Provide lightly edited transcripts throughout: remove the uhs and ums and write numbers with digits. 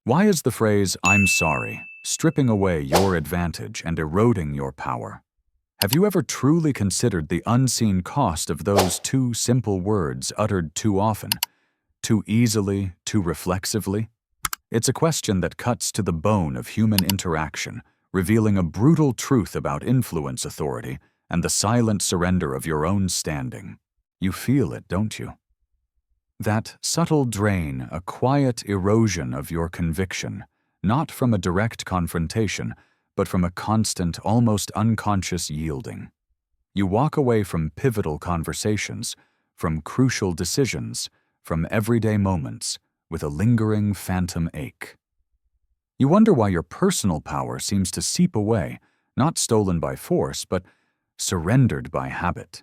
Why is the phrase, "I'm sorry," stripping away your advantage and eroding your power? Have you ever truly considered the unseen cost of those two simple words uttered too often, too easily, too reflexively? It's a question that cuts to the bone of human interaction, revealing a brutal truth about influence authority and the silent surrender of your own standing. You feel it, don't you? That subtle drain, a quiet erosion of your conviction, not from a direct confrontation, but from a constant, almost unconscious yielding. You walk away from pivotal conversations, from crucial decisions, from everyday moments, with a lingering phantom ache. You wonder why your personal power seems to seep away, not stolen by force, but surrendered by habit.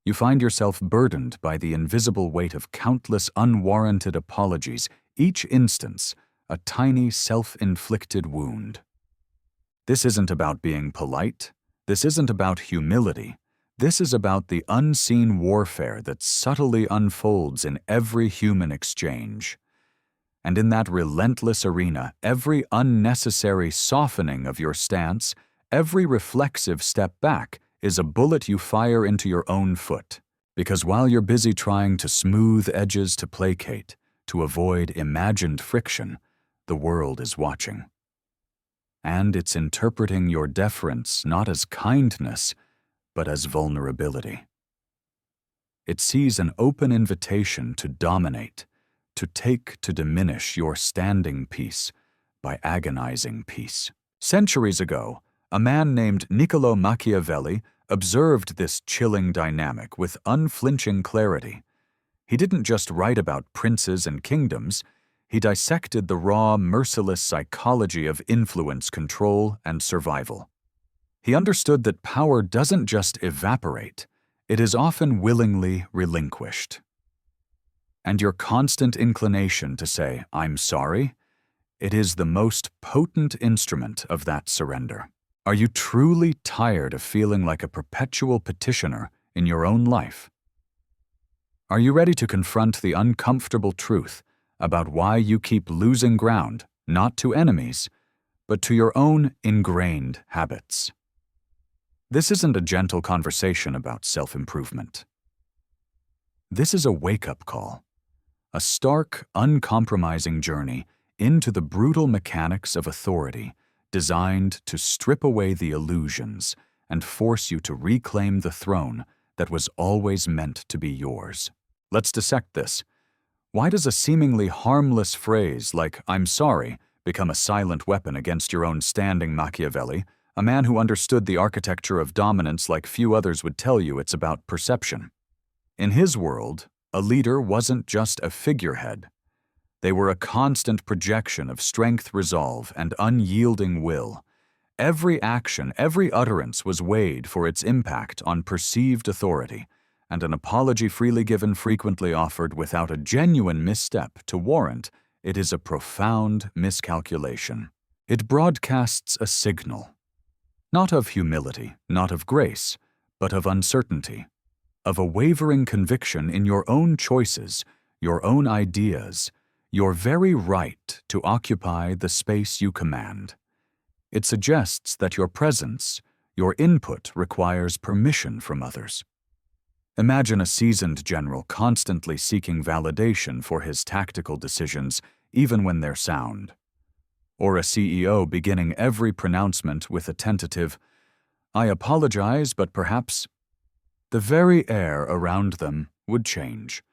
You find yourself burdened by the invisible weight of countless unwarranted apologies, each instance a tiny self-inflicted wound. This isn't about being polite. This isn't about humility. This is about the unseen warfare that subtly unfolds in every human exchange. And in that relentless arena, every unnecessary softening of your stance, every reflexive step back, is a bullet you fire into your own foot. Because while you're busy trying to smooth edges to placate, to avoid imagined friction, the world is watching. And it's interpreting your deference not as kindness, but as vulnerability. It sees an open invitation to dominate, to take to diminish your standing peace by agonizing peace. Centuries ago, a man named Machiavelli observed this chilling dynamic with unflinching clarity. He didn't just write about princes and kingdoms, he dissected the raw, merciless psychology of influence control and survival. He understood that power doesn't just evaporate, it is often willingly relinquished. And your constant inclination to say, "I'm sorry," it is the most potent instrument of that surrender. Are you truly tired of feeling like a perpetual petitioner in your own life? Are you ready to confront the uncomfortable truth about why you keep losing ground, not to enemies, but to your own ingrained habits? This isn't a gentle conversation about self-improvement. This is a wake-up call, a stark, uncompromising journey into the brutal mechanics of authority, designed to strip away the illusions and force you to reclaim the throne that was always meant to be yours. Let's dissect this. Why does a seemingly harmless phrase like "I'm sorry" become a silent weapon against your own standing? Machiavelli, a man who understood the architecture of dominance like few others, would tell you it's about perception. In his world, a leader wasn't just a figurehead. They were a constant projection of strength, resolve, and unyielding will. Every action, every utterance was weighed for its impact on perceived authority, and an apology freely given, frequently offered without a genuine misstep to warrant it, is a profound miscalculation. It broadcasts a signal, not of humility, not of grace, but of uncertainty, of a wavering conviction in your own choices, your own ideas, your very right to occupy the space you command. It suggests that your presence, your input, requires permission from others. Imagine a seasoned general constantly seeking validation for his tactical decisions, even when they're sound. Or a CEO beginning every pronouncement with a tentative, "I apologize, but perhaps..." The very air around them would change.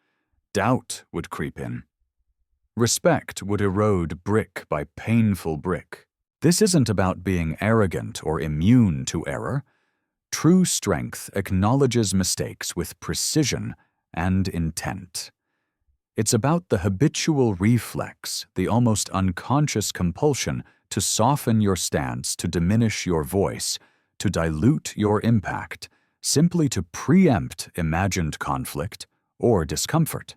Doubt would creep in. Respect would erode brick by painful brick. This isn't about being arrogant or immune to error. True strength acknowledges mistakes with precision and intent. It's about the habitual reflex, the almost unconscious compulsion to soften your stance, to diminish your voice, to dilute your impact, simply to preempt imagined conflict or discomfort.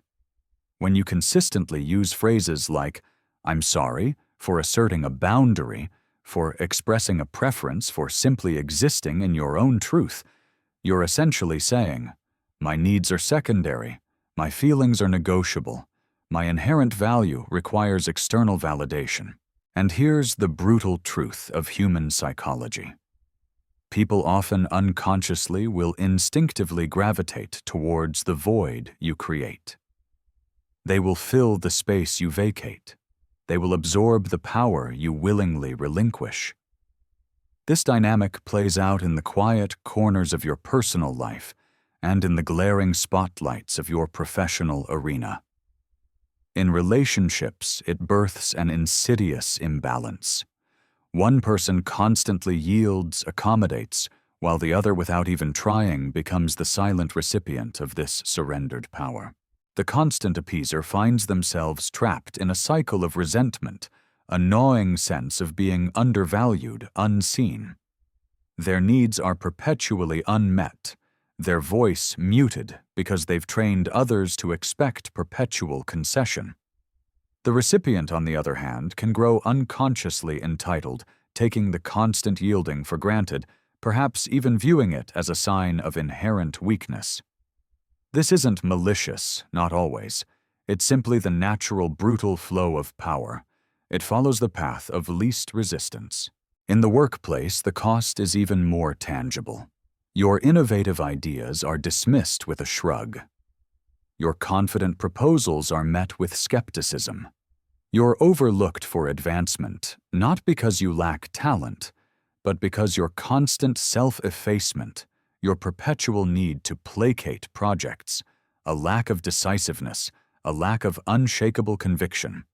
When you consistently use phrases like, "I'm sorry," for asserting a boundary, for expressing a preference, for simply existing in your own truth, you're essentially saying, "My needs are secondary, my feelings are negotiable, My inherent value requires external validation. And here's the brutal truth of human psychology. People often unconsciously will instinctively gravitate towards the void you create. They will fill the space you vacate. They will absorb the power you willingly relinquish. This dynamic plays out in the quiet corners of your personal life and in the glaring spotlights of your professional arena. In relationships, it births an insidious imbalance. One person constantly yields, accommodates, while the other, without even trying, becomes the silent recipient of this surrendered power. The constant appeaser finds themselves trapped in a cycle of resentment, a gnawing sense of being undervalued, unseen. Their needs are perpetually unmet, their voice muted because they've trained others to expect perpetual concession. The recipient, on the other hand, can grow unconsciously entitled, taking the constant yielding for granted, perhaps even viewing it as a sign of inherent weakness. This isn't malicious, not always. It's simply the natural, brutal flow of power. It follows the path of least resistance. In the workplace, the cost is even more tangible. Your innovative ideas are dismissed with a shrug. Your confident proposals are met with skepticism. You're overlooked for advancement, not because you lack talent, but because your constant self-effacement, your perpetual need to placate projects, a lack of decisiveness, a lack of unshakable conviction.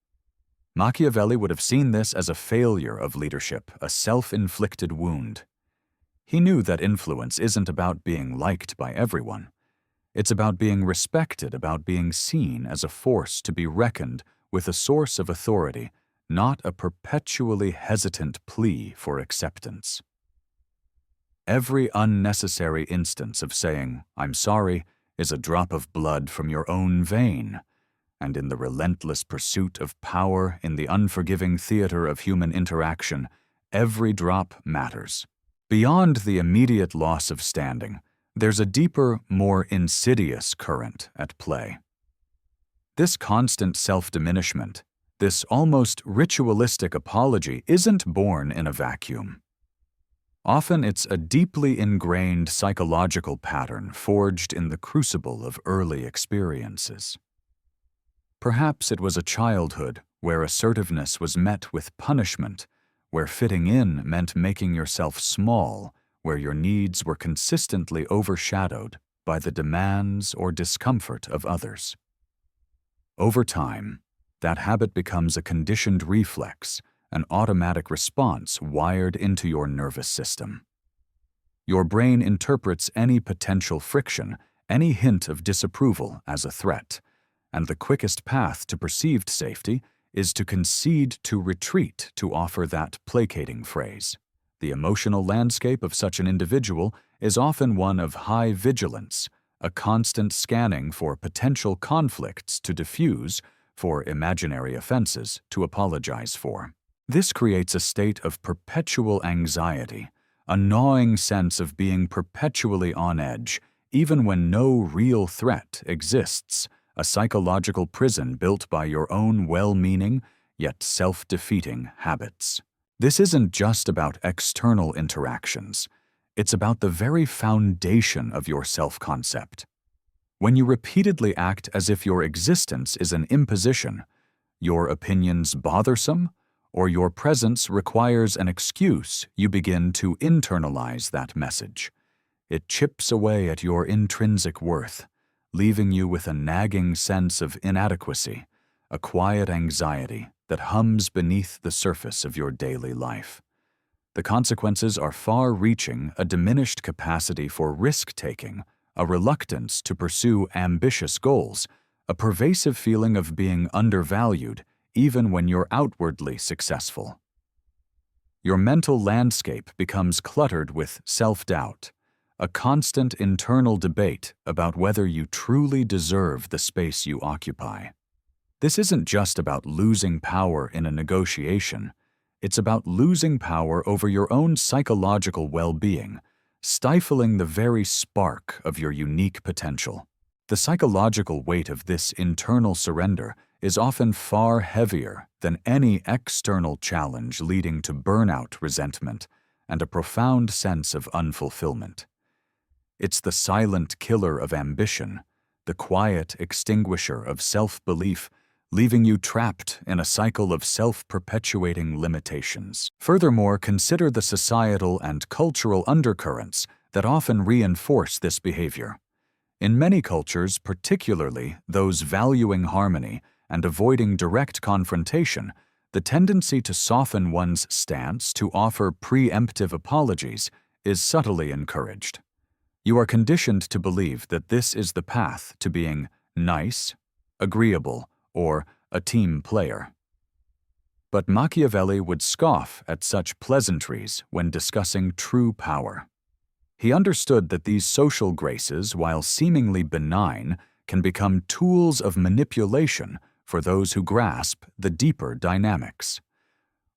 Machiavelli would have seen this as a failure of leadership, a self-inflicted wound. He knew that influence isn't about being liked by everyone. It's about being respected, about being seen as a force to be reckoned with, a source of authority, not a perpetually hesitant plea for acceptance. Every unnecessary instance of saying, "I'm sorry," is a drop of blood from your own vein, and in the relentless pursuit of power, in the unforgiving theater of human interaction, every drop matters. Beyond the immediate loss of standing, there's a deeper, more insidious current at play. This constant self-diminishment, this almost ritualistic apology, isn't born in a vacuum. Often it's a deeply ingrained psychological pattern forged in the crucible of early experiences. Perhaps it was a childhood where assertiveness was met with punishment, where fitting in meant making yourself small, where your needs were consistently overshadowed by the demands or discomfort of others. Over time, that habit becomes a conditioned reflex, an automatic response wired into your nervous system. Your brain interprets any potential friction, any hint of disapproval as a threat, and the quickest path to perceived safety is to concede, to retreat, to offer that placating phrase. The emotional landscape of such an individual is often one of high vigilance, a constant scanning for potential conflicts to diffuse, for imaginary offenses to apologize for. This creates a state of perpetual anxiety, a gnawing sense of being perpetually on edge, even when no real threat exists, a psychological prison built by your own well-meaning, yet self-defeating habits. This isn't just about external interactions. It's about the very foundation of your self-concept. When you repeatedly act as if your existence is an imposition, your opinions bothersome, or your presence requires an excuse, you begin to internalize that message. It chips away at your intrinsic worth, leaving you with a nagging sense of inadequacy, a quiet anxiety that hums beneath the surface of your daily life. The consequences are far-reaching, a diminished capacity for risk-taking, a reluctance to pursue ambitious goals, a pervasive feeling of being undervalued even when you're outwardly successful. Your mental landscape becomes cluttered with self-doubt, a constant internal debate about whether you truly deserve the space you occupy. This isn't just about losing power in a negotiation. It's about losing power over your own psychological well-being, stifling the very spark of your unique potential. The psychological weight of this internal surrender is often far heavier than any external challenge, leading to burnout, resentment, and a profound sense of unfulfillment. It's the silent killer of ambition, the quiet extinguisher of self-belief, leaving you trapped in a cycle of self-perpetuating limitations. Furthermore, consider the societal and cultural undercurrents that often reinforce this behavior. In many cultures, particularly those valuing harmony and avoiding direct confrontation, the tendency to soften one's stance, to offer preemptive apologies, is subtly encouraged. You are conditioned to believe that this is the path to being nice, agreeable, or a team player. But Machiavelli would scoff at such pleasantries when discussing true power. He understood that these social graces, while seemingly benign, can become tools of manipulation for those who grasp the deeper dynamics.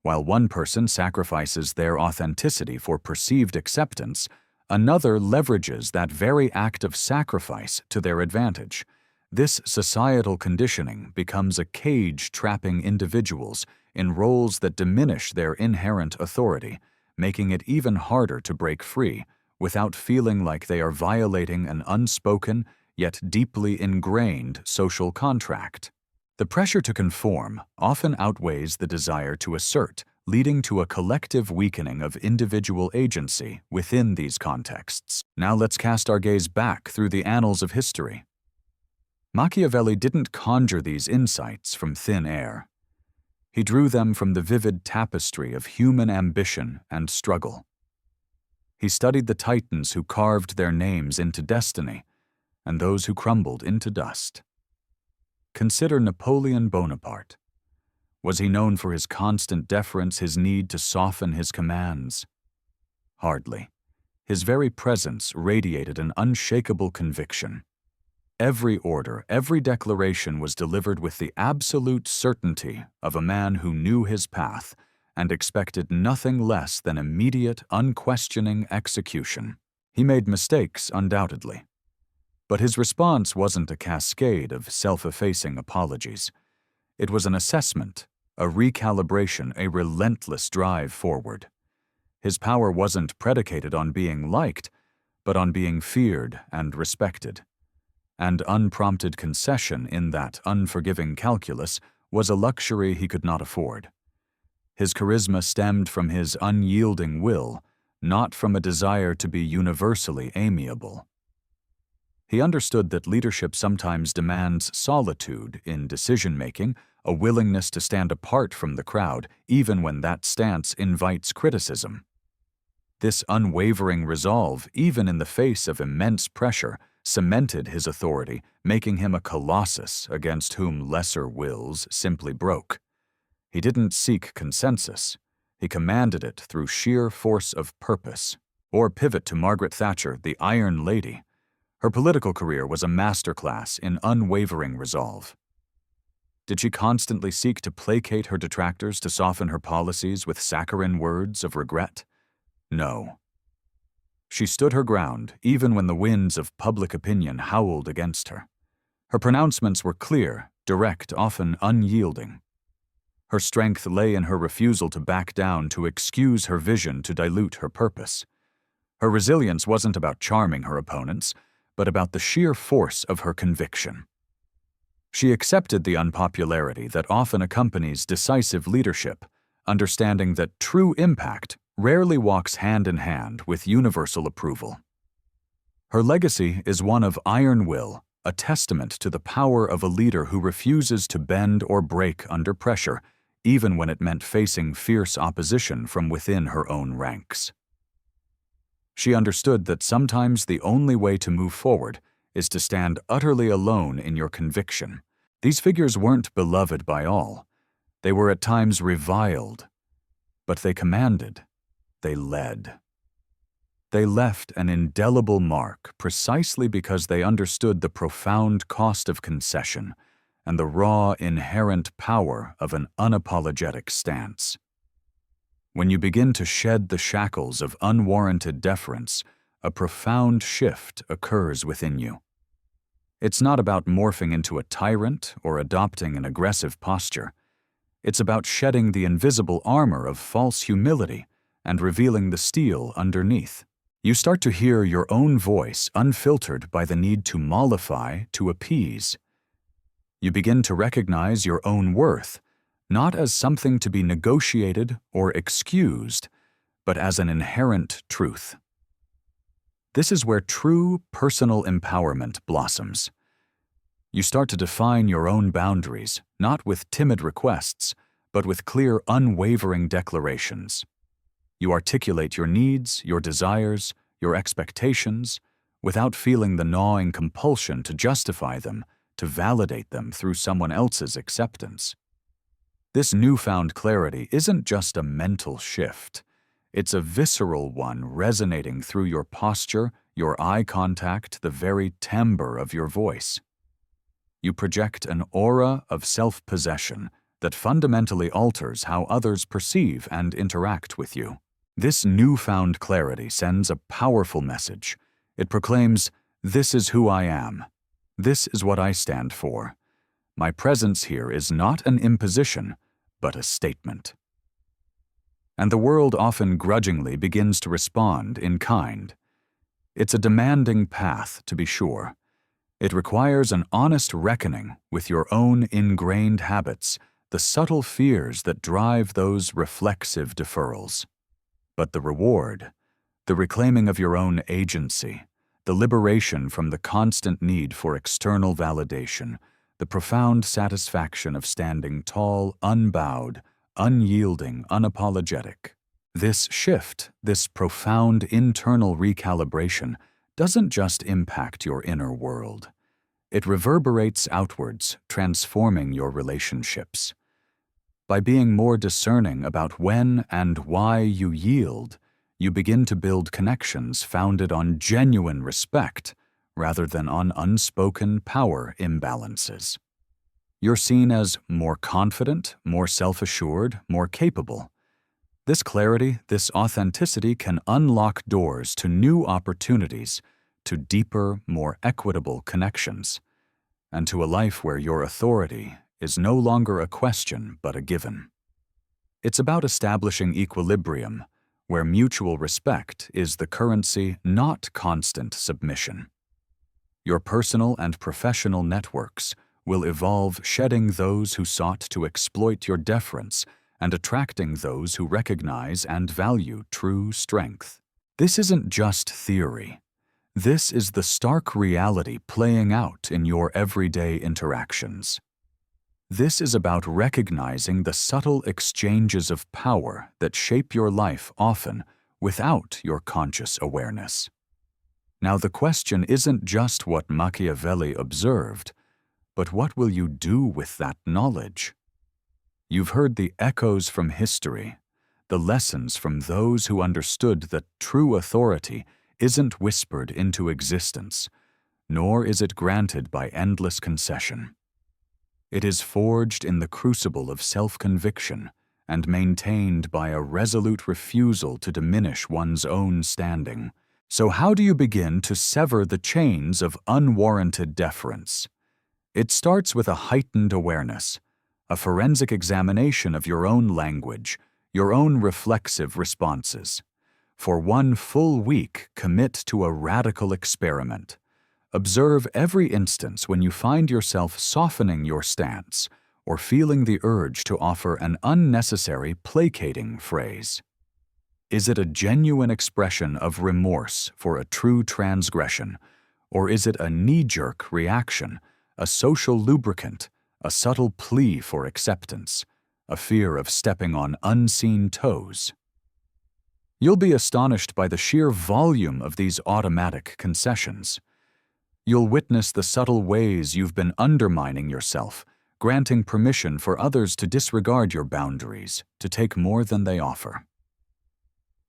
While one person sacrifices their authenticity for perceived acceptance, another leverages that very act of sacrifice to their advantage. This societal conditioning becomes a cage trapping individuals in roles that diminish their inherent authority, making it even harder to break free without feeling like they are violating an unspoken yet deeply ingrained social contract. The pressure to conform often outweighs the desire to assert, leading to a collective weakening of individual agency within these contexts. Now let's cast our gaze back through the annals of history. Machiavelli didn't conjure these insights from thin air. He drew them from the vivid tapestry of human ambition and struggle. He studied the titans who carved their names into destiny and those who crumbled into dust. Consider Napoleon Bonaparte. Was he known for his constant deference, his need to soften his commands? Hardly. His very presence radiated an unshakable conviction. Every order, every declaration was delivered with the absolute certainty of a man who knew his path and expected nothing less than immediate, unquestioning execution. He made mistakes, undoubtedly. But his response wasn't a cascade of self-effacing apologies. It was an assessment, a recalibration, a relentless drive forward. His power wasn't predicated on being liked, but on being feared and respected. And unprompted concession in that unforgiving calculus was a luxury he could not afford. His charisma stemmed from his unyielding will, not from a desire to be universally amiable. He understood that leadership sometimes demands solitude in decision-making, a willingness to stand apart from the crowd, even when that stance invites criticism. This unwavering resolve, even in the face of immense pressure, cemented his authority, making him a colossus against whom lesser wills simply broke. He didn't seek consensus. He commanded it through sheer force of purpose. Or pivot to Margaret Thatcher, the Iron Lady. Her political career was a masterclass in unwavering resolve. Did she constantly seek to placate her detractors, to soften her policies with saccharine words of regret? No. She stood her ground even when the winds of public opinion howled against her. Her pronouncements were clear, direct, often unyielding. Her strength lay in her refusal to back down, to excuse her vision, to dilute her purpose. Her resilience wasn't about charming her opponents, but about the sheer force of her conviction. She accepted the unpopularity that often accompanies decisive leadership, understanding that true impact rarely walks hand in hand with universal approval. Her legacy is one of iron will, a testament to the power of a leader who refuses to bend or break under pressure, even when it meant facing fierce opposition from within her own ranks. She understood that sometimes the only way to move forward is to stand utterly alone in your conviction. These figures weren't beloved by all. They were at times reviled, but they commanded, they led. They left an indelible mark precisely because they understood the profound cost of concession and the raw, inherent power of an unapologetic stance. When you begin to shed the shackles of unwarranted deference, a profound shift occurs within you. It's not about morphing into a tyrant or adopting an aggressive posture. It's about shedding the invisible armor of false humility and revealing the steel underneath. You start to hear your own voice unfiltered by the need to mollify, to appease. You begin to recognize your own worth, not as something to be negotiated or excused, but as an inherent truth. This is where true personal empowerment blossoms. You start to define your own boundaries, not with timid requests, but with clear, unwavering declarations. You articulate your needs, your desires, your expectations, without feeling the gnawing compulsion to justify them, to validate them through someone else's acceptance. This newfound clarity isn't just a mental shift. It's a visceral one resonating through your posture, your eye contact, the very timbre of your voice. You project an aura of self-possession that fundamentally alters how others perceive and interact with you. This newfound clarity sends a powerful message. It proclaims, "This is who I am. This is what I stand for. My presence here is not an imposition, but a statement." And the world often grudgingly begins to respond in kind. It's a demanding path, to be sure. It requires an honest reckoning with your own ingrained habits, the subtle fears that drive those reflexive deferrals. But the reward, the reclaiming of your own agency, the liberation from the constant need for external validation, the profound satisfaction of standing tall, unbowed, unyielding, unapologetic. This shift, this profound internal recalibration, doesn't just impact your inner world. It reverberates outwards, transforming your relationships. By being more discerning about when and why you yield, you begin to build connections founded on genuine respect rather than on unspoken power imbalances. You're seen as more confident, more self-assured, more capable. This clarity, this authenticity can unlock doors to new opportunities, to deeper, more equitable connections, and to a life where your authority is no longer a question but a given. It's about establishing equilibrium, where mutual respect is the currency, not constant submission. Your personal and professional networks will evolve, shedding those who sought to exploit your deference and attracting those who recognize and value true strength. This isn't just theory. This is the stark reality playing out in your everyday interactions. This is about recognizing the subtle exchanges of power that shape your life often without your conscious awareness. Now, the question isn't just what Machiavelli observed, but what will you do with that knowledge? You've heard the echoes from history, the lessons from those who understood that true authority isn't whispered into existence, nor is it granted by endless concession. It is forged in the crucible of self-conviction and maintained by a resolute refusal to diminish one's own standing. So how do you begin to sever the chains of unwarranted deference? It starts with a heightened awareness, a forensic examination of your own language, your own reflexive responses. For one full week, commit to a radical experiment. Observe every instance when you find yourself softening your stance or feeling the urge to offer an unnecessary, placating phrase. Is it a genuine expression of remorse for a true transgression, or is it a knee-jerk reaction, a social lubricant, a subtle plea for acceptance, a fear of stepping on unseen toes? You'll be astonished by the sheer volume of these automatic concessions. You'll witness the subtle ways you've been undermining yourself, granting permission for others to disregard your boundaries, to take more than they offer.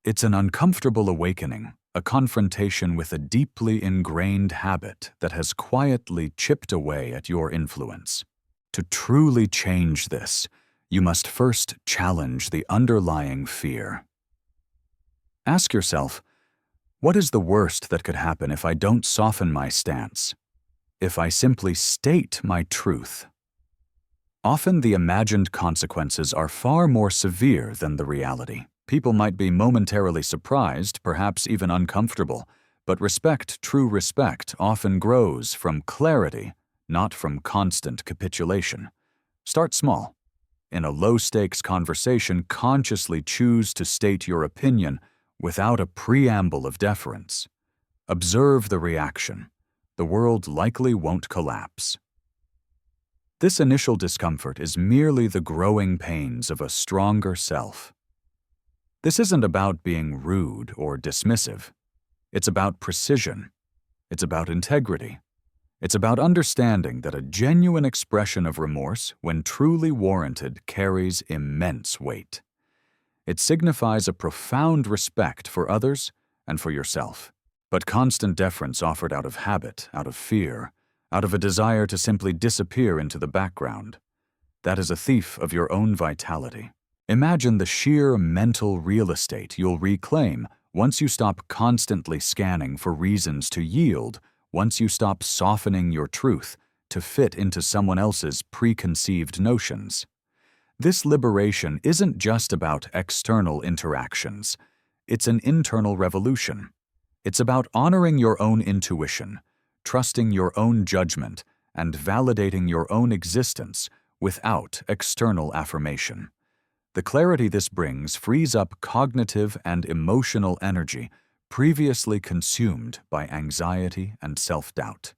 It's an uncomfortable awakening, a confrontation with a deeply ingrained habit that has quietly chipped away at your influence. To truly change this, you must first challenge the underlying fear. Ask yourself, what is the worst that could happen if I don't soften my stance? if I simply state my truth? Often the imagined consequences are far more severe than the reality. People might be momentarily surprised, perhaps even uncomfortable, but true respect, often grows from clarity, not from constant capitulation. Start small. In a low-stakes conversation, consciously choose to state your opinion without a preamble of deference. Observe the reaction. The world likely won't collapse. This initial discomfort is merely the growing pains of a stronger self. This isn't about being rude or dismissive. It's about precision. It's about integrity. It's about understanding that a genuine expression of remorse, when truly warranted, carries immense weight. It signifies a profound respect for others and for yourself. But constant deference offered out of habit, out of fear, out of a desire to simply disappear into the background, that is a thief of your own vitality. Imagine the sheer mental real estate you'll reclaim once you stop constantly scanning for reasons to yield, once you stop softening your truth to fit into someone else's preconceived notions. This liberation isn't just about external interactions. It's an internal revolution. It's about honoring your own intuition, trusting your own judgment, and validating your own existence without external affirmation. The clarity this brings frees up cognitive and emotional energy previously consumed by anxiety and self-doubt.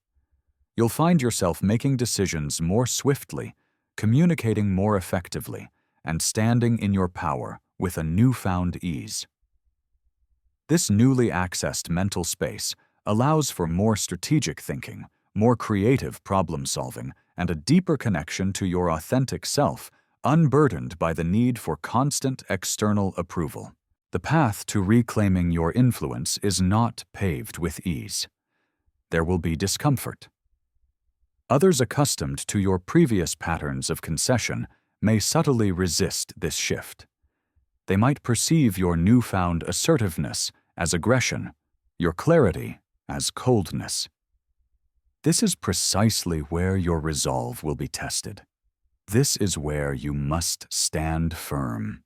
You'll find yourself making decisions more swiftly, communicating more effectively, and standing in your power with a newfound ease. This newly accessed mental space allows for more strategic thinking, more creative problem-solving, and a deeper connection to your authentic self, unburdened by the need for constant external approval. The path to reclaiming your influence is not paved with ease. There will be discomfort. Others accustomed to your previous patterns of concession may subtly resist this shift. They might perceive your newfound assertiveness as aggression, your clarity as coldness. This is precisely where your resolve will be tested. This is where you must stand firm.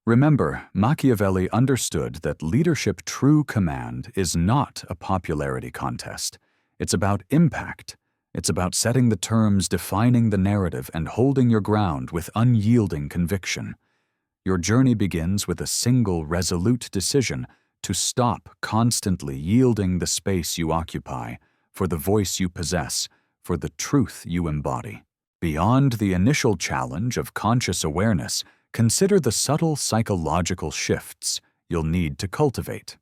Remember, Machiavelli understood that leadership true command is not a popularity contest. It's about impact. It's about setting the terms, defining the narrative, and holding your ground with unyielding conviction. Your journey begins with a single resolute decision to stop constantly yielding the space you occupy, for the voice you possess, for the truth you embody. Beyond the initial challenge of conscious awareness, consider the subtle psychological shifts you'll need to cultivate.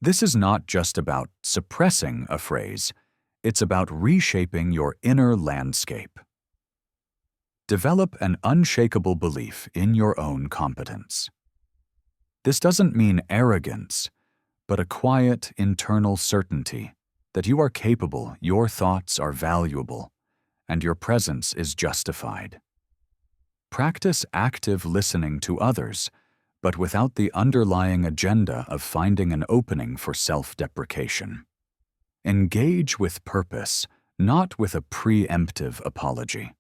This is not just about suppressing a phrase, it's about reshaping your inner landscape. Develop an unshakable belief in your own competence. This doesn't mean arrogance, but a quiet internal certainty that you are capable, your thoughts are valuable, and your presence is justified. Practice active listening to others, but without the underlying agenda of finding an opening for self-deprecation. Engage with purpose, not with a preemptive apology.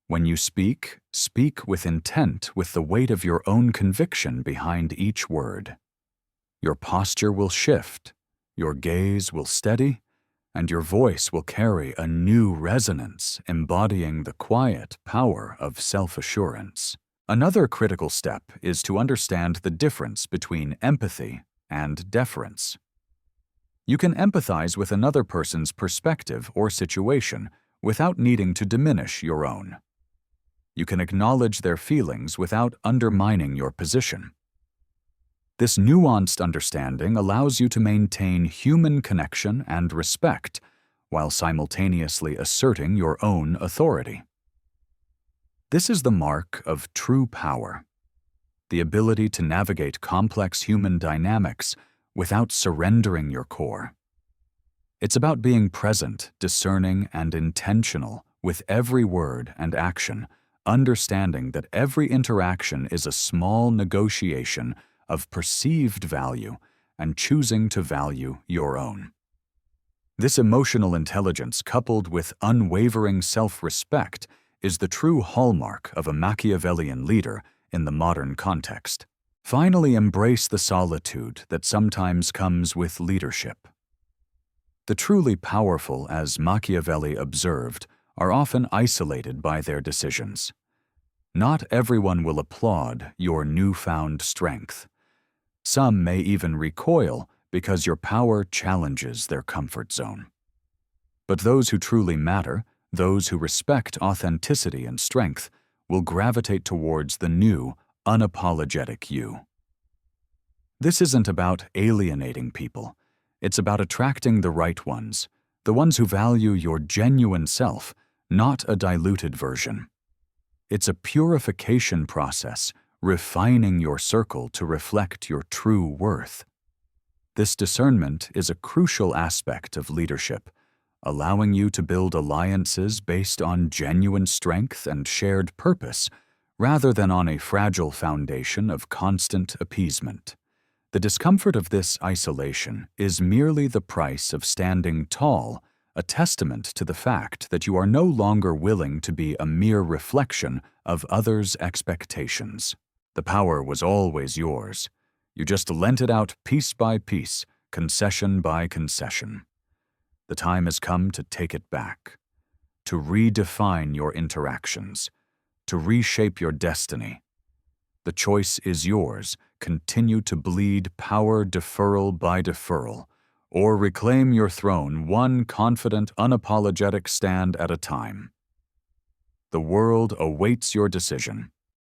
When you speak, speak with intent, with the weight of your own conviction behind each word. Your posture will shift, your gaze will steady, and your voice will carry a new resonance, embodying the quiet power of self-assurance. Another critical step is to understand the difference between empathy and deference. You can empathize with another person's perspective or situation without needing to diminish your own. You can acknowledge their feelings without undermining your position. This nuanced understanding allows you to maintain human connection and respect while simultaneously asserting your own authority. This is the mark of true power, the ability to navigate complex human dynamics without surrendering your core. It's about being present, discerning, and intentional with every word and action, understanding that every interaction is a small negotiation of perceived value and choosing to value your own. This emotional intelligence, coupled with unwavering self-respect, is the true hallmark of a Machiavellian leader in the modern context. Finally, embrace the solitude that sometimes comes with leadership. The truly powerful, as Machiavelli observed, are often isolated by their decisions. Not everyone will applaud your newfound strength. Some may even recoil because your power challenges their comfort zone. But those who truly matter, those who respect authenticity and strength, will gravitate towards the new, unapologetic you. This isn't about alienating people. It's about attracting the right ones, the ones who value your genuine self, not a diluted version. It's a purification process, refining your circle to reflect your true worth. This discernment is a crucial aspect of leadership, allowing you to build alliances based on genuine strength and shared purpose, rather than on a fragile foundation of constant appeasement. The discomfort of this isolation is merely the price of standing tall, a testament to the fact that you are no longer willing to be a mere reflection of others' expectations. The power was always yours. You just lent it out piece by piece, concession by concession. The time has come to take it back, to redefine your interactions, to reshape your destiny. The choice is yours. Continue to bleed power deferral by deferral, or reclaim your throne one confident, unapologetic stand at a time. The world awaits your decision.